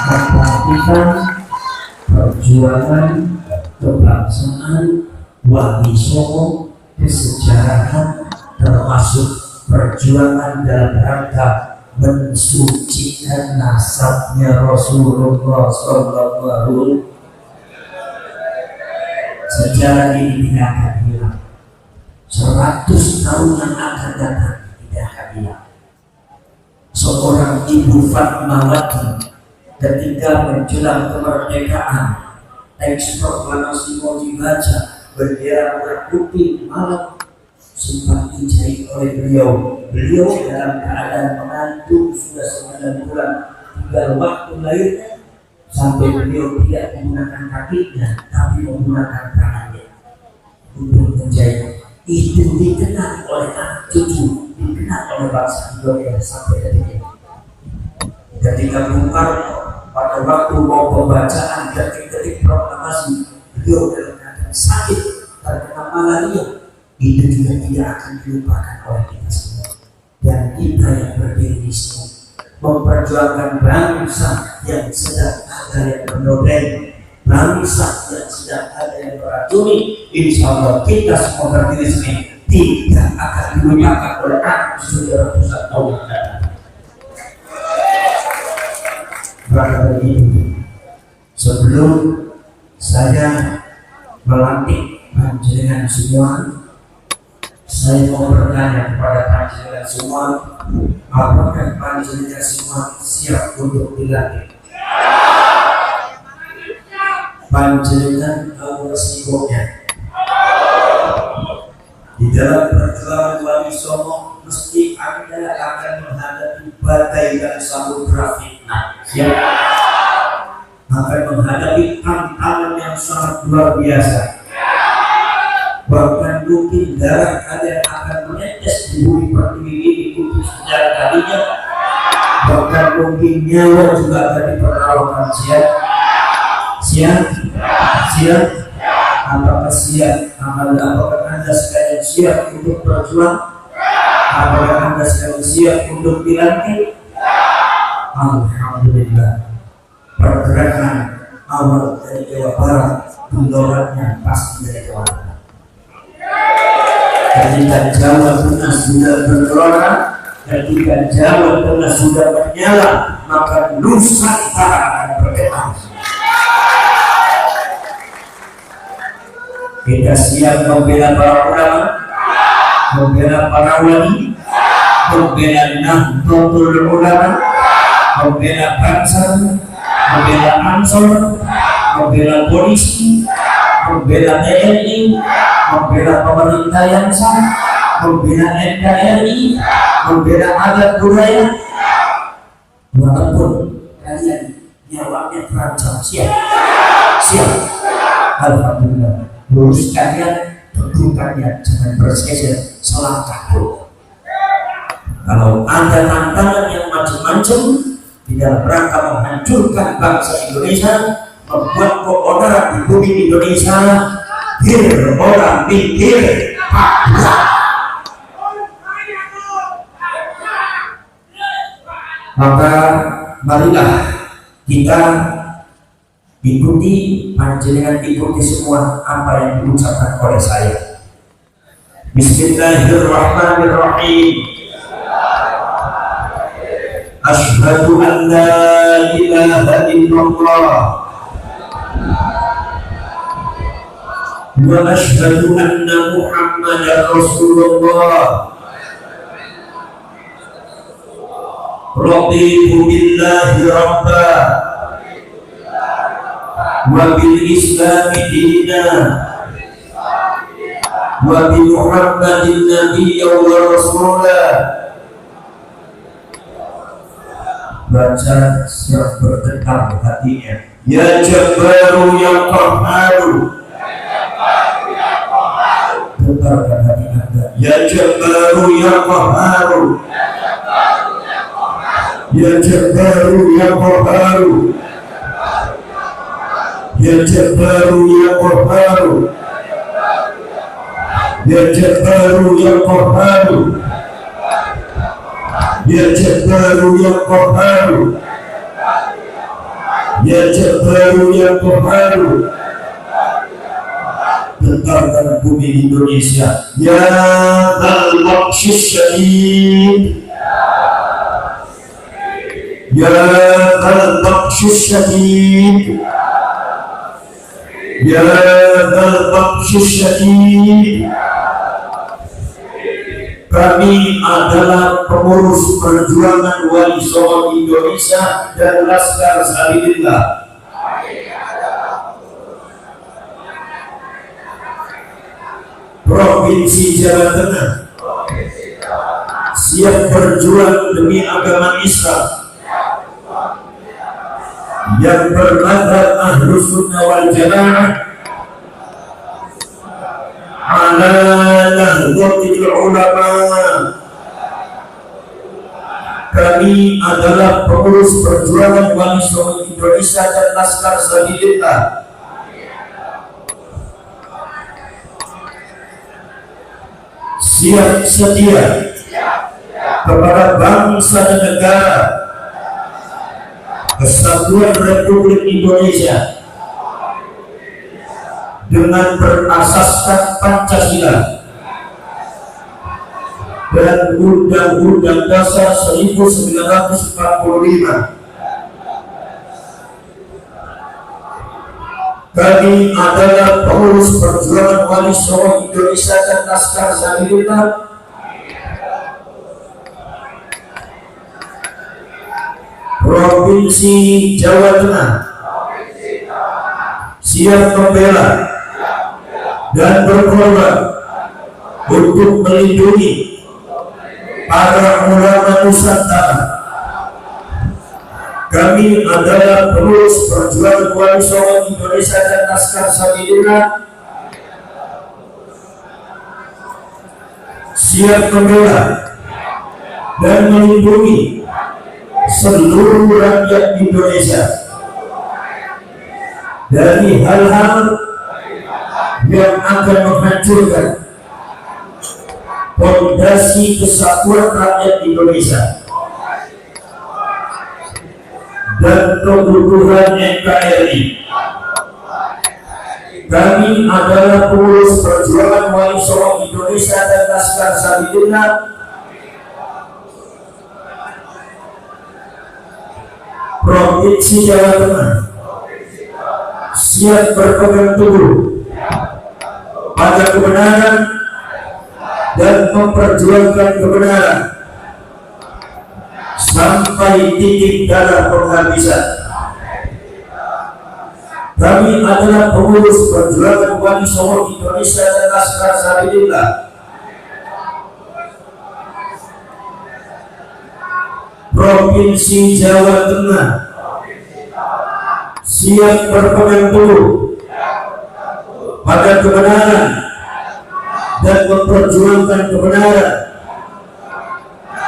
memperhatikan perjuangan kebangsaan, wali songo, kesejarahan, termasuk perjuangan dalam rangka mensucikan nasabnya Rasulullah SAW. Sejarah ini tidak akan hilang. 100 tahun yang akan datang tidak akan hilang. Seorang ibu Fatmawati ketika menjelang kemerdekaan, teks proklamasi mau dibaca, bendera merah putih malam sempat dijahit oleh beliau. Beliau dalam keadaan mengandung sudah 9 bulan, tinggal waktu lahirnya, sampai beliau tidak menggunakan kakinya tapi menggunakan tangannya untuk menjahit. Itu dikenal oleh anak cucu, dikenal oleh bangsa Indonesia sampai detik ini. Ketika Bung Karno pada waktu mau pembacaan detik-detik proklamasi, beliau dalam keadaan sakit terkena malaria, itu juga tidak akan dilupakan oleh kita semua. Dan kita yang berdiri di sini memperjuangkan bangsa yang sedang ada yang menodai, bangsa yang sedang ada yang beracuni. Insya Allah kita semua berdiri di sini tidak akan dilupakan oleh anak sudah ratusan tahun yang datang. Maka begitu, sebelum saya melantik panjenengan semua, saya mau bertanya kepada panjenengan semua, apakah panjenengan semua siap untuk dilantik? Panjenengan tahu resikonya. Di dalam perjuangan wali songo mesti Anda akan menghadapi badai dan samudra fitnah. Siap? Akan menghadapi tantangan yang sangat luar biasa. Bahkan mungkin darah ada yang akan menetes di bumi pertiwi ini untuk sejarah tadinya. Bahkan mungkin nyawa juga akan dipertaruhkan. Siap? Siap? Siap? Apakah siap? Apakah Anda sekalian siap untuk berjuang? Apakah Anda sekalian siap untuk dilantik? Alhamdulillah. Pergerakan awal dari Jawa Barat, pendorannya pasti dari Jawa Barat. Ketika Jawa Tengah sudah bergelora, ketika Jawa Tengah sudah menyala, maka Nusantara akan bergerak. Kita siap membela para ulama, membela para wali, membela Nahdlatul Ulama, membela bangsa, membela Ansor, membela polisi, membela TNI, membela pemerintah yang sah, membela NKRI, membela adat budaya. Walaupun kalian nyawanya terancam, siap, siap. Alhamdulillah. Lurus kalian, tentukannya jangan bergeser selangkah pun. Kalau ada tantangan yang macam-macam di dalam rangka menghancurkan bangsa Indonesia, membuat keonaran di bumi Indonesia, bir orang pikir Papua. Maka marilah kita ikuti, panjenengan ikuti semua apa yang diucapkan oleh saya. Bismillahirrahmanirrahim. Asyhadu an la ilaha illallah wa asyhadu anna Muhammadar Rasulullah. Raditu billahi rabba wa bil islami dina wa bi Muhammadin nabiyya wa rasulah. Baca siap bergetar hatinya. Ya Jabbaru ya Qahharu, getarkan hati Anda. Ya Jabbaru ya Qahharu, ya Jabbaru ya Qahharu, ya Jabbaru ya Qahharu, ya Jabbaru ya Qahharu, ya Jabbaru ya Qahharu, Ya Jabbaru ya Qaharu, bentarkan bumi Indonesia. Ya Dzal Baqsyis Syadid, Ya Dzal Baqsyis Syadid, Ya Dzal Baqsyis Syadid. Kami adalah pengurus perjuangan Wali Songo Indonesia dan Laskar Sabilillah. Provinsi Jawa Tengah siap berjuang demi agama Islam yang bermadzhab Ahlus Sunnah wal Jamaah ala nahdlatul ulama. Kami adalah pengurus perjuangan Wali Songo Indonesia dan Laskar Sabilillah. Siap sedia kepada bangsa dan negara, Kesatuan Republik Indonesia dengan berasaskan Pancasila dan Undang-Undang Dasar 1945. Kami adalah pengurus perjuangan Wali Songo Indonesia dan Laskar Sabilillah Provinsi Jawa Tengah siap membela dan berkorban untuk melindungi para ulama Nusantara. Kami adalah pengurus perjuangan Wali Songo Indonesia dan Laskar Sabilillah siap membela dan melindungi seluruh rakyat Indonesia dari hal-hal yang akan menghancurkan fondasi kesatuan rakyat Indonesia dan keutuhan NKRI. Kami adalah pengurus perjuangan Wali Songo Indonesia dan Laskar Sabilillah Provinsi Jawa Tengah siap berpegang teguh pada kebenaran dan memperjuangkan kebenaran sampai titik darah penghabisan. Kami adalah pengurus perjuangan Wali Songo Indonesia dan Laskar Sabilillah Provinsi Jawa Tengah siap berpegang teguh pada kebenaran dan memperjuangkan kebenaran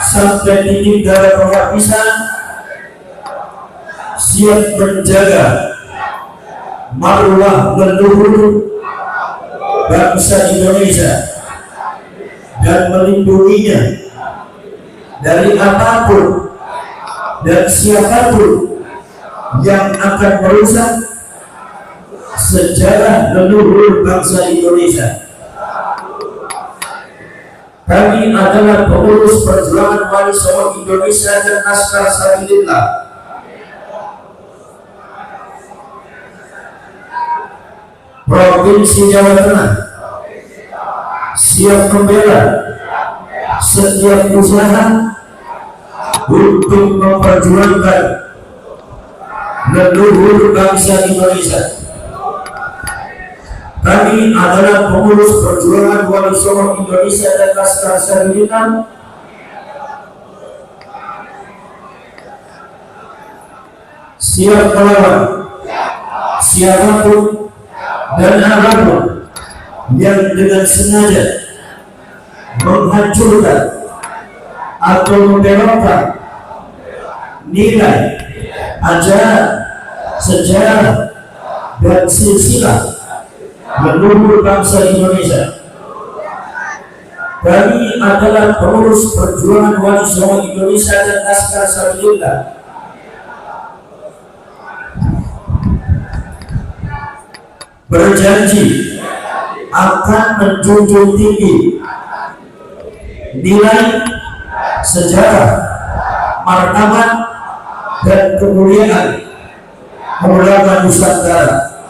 sampai titik darah penghabisan. Siap menjaga marwah leluhur bangsa Indonesia dan melindunginya dari apapun dan siapapun yang akan merusak sejarah leluhur bangsa Indonesia. Kami adalah pengurus perjuangan Wali Songo Indonesia dan Laskar Sabilillah Provinsi Jawa Tengah siap membela setiap usaha untuk memperjuangkan leluhur bangsa Indonesia. Kami adalah pengurus perjuangan Wali Songo Indonesia dan Laskar Sabilillah siap melawan siapapun dan apapun yang dengan sengaja menghancurkan atau membelokkan nilai, ajaran, sejarah, dan silsilah leluhur bangsa Indonesia. Kami adalah pengurus perjuangan Wali Songo Indonesia dan Laskar Sabilillah berjanji akan menjunjung tinggi nilai, sejarah, martabat, dan kemuliaan ulama Nusantara.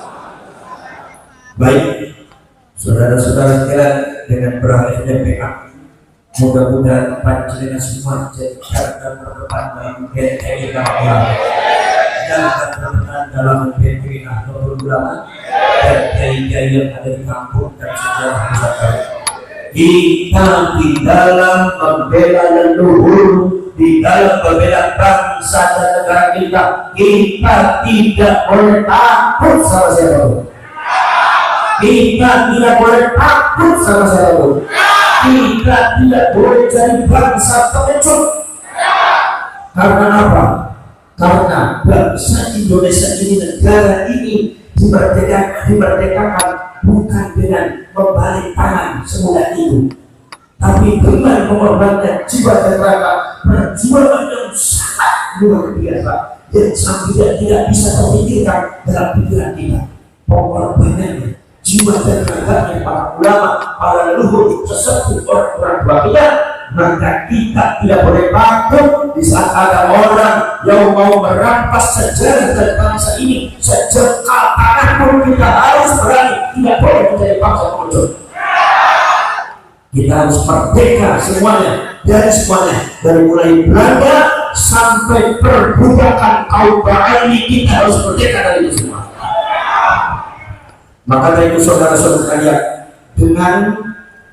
Baik, saudara-saudara sekalian, dengan berakhirnya PA, mudah-mudahan panjenengan semua jadi dan berdepan dalam BNI dan berperan dalam BNI Nahdlatul Ulama dan kiai-kiai yang ada di kampung dan sejarah Nusantara. Kita di dalam membela leluhur, di dalam membela bangsa dan negara kita, kita tidak boleh takut sama siapapun. Kita tidak boleh takut sama siapapun. Kita tidak boleh jadi bangsa pengecut. Karena apa? Karena bangsa Indonesia ini, negara ini dimerdekakan bukan dengan membalik tangan semudah itu, tapi dengan mengorbankan jiwa dan raga, perjuangan yang sangat luar biasa yang tidak bisa terpikirkan dalam pikiran kita. Pengorbanannya, jiwa dan raganya para ulama, para leluhur, sesepuh orang-orang tua kita, maka kita tidak boleh takut di saat ada orang yang mau merampas sejarah dan bangsa ini. Sejengkal tangan pun kita harus berani, tidak boleh menjadi bangsa pengecut. Kita harus merdeka semuanya, dari mulai Belanda sampai perbudakan kaum Ba'ali, kita harus merdeka dari itu semua. Maka dari itu saudara-saudara sekalian, dengan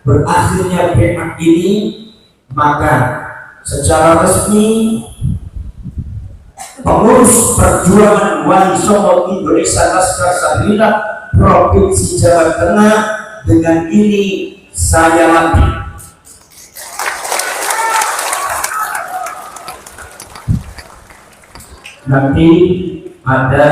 berakhirnya PA ini, maka secara resmi pengurus perjuangan Wali Songo Indonesia Laskar Sabilullah Provinsi Jawa Tengah dengan ini saya lantik. Nanti ada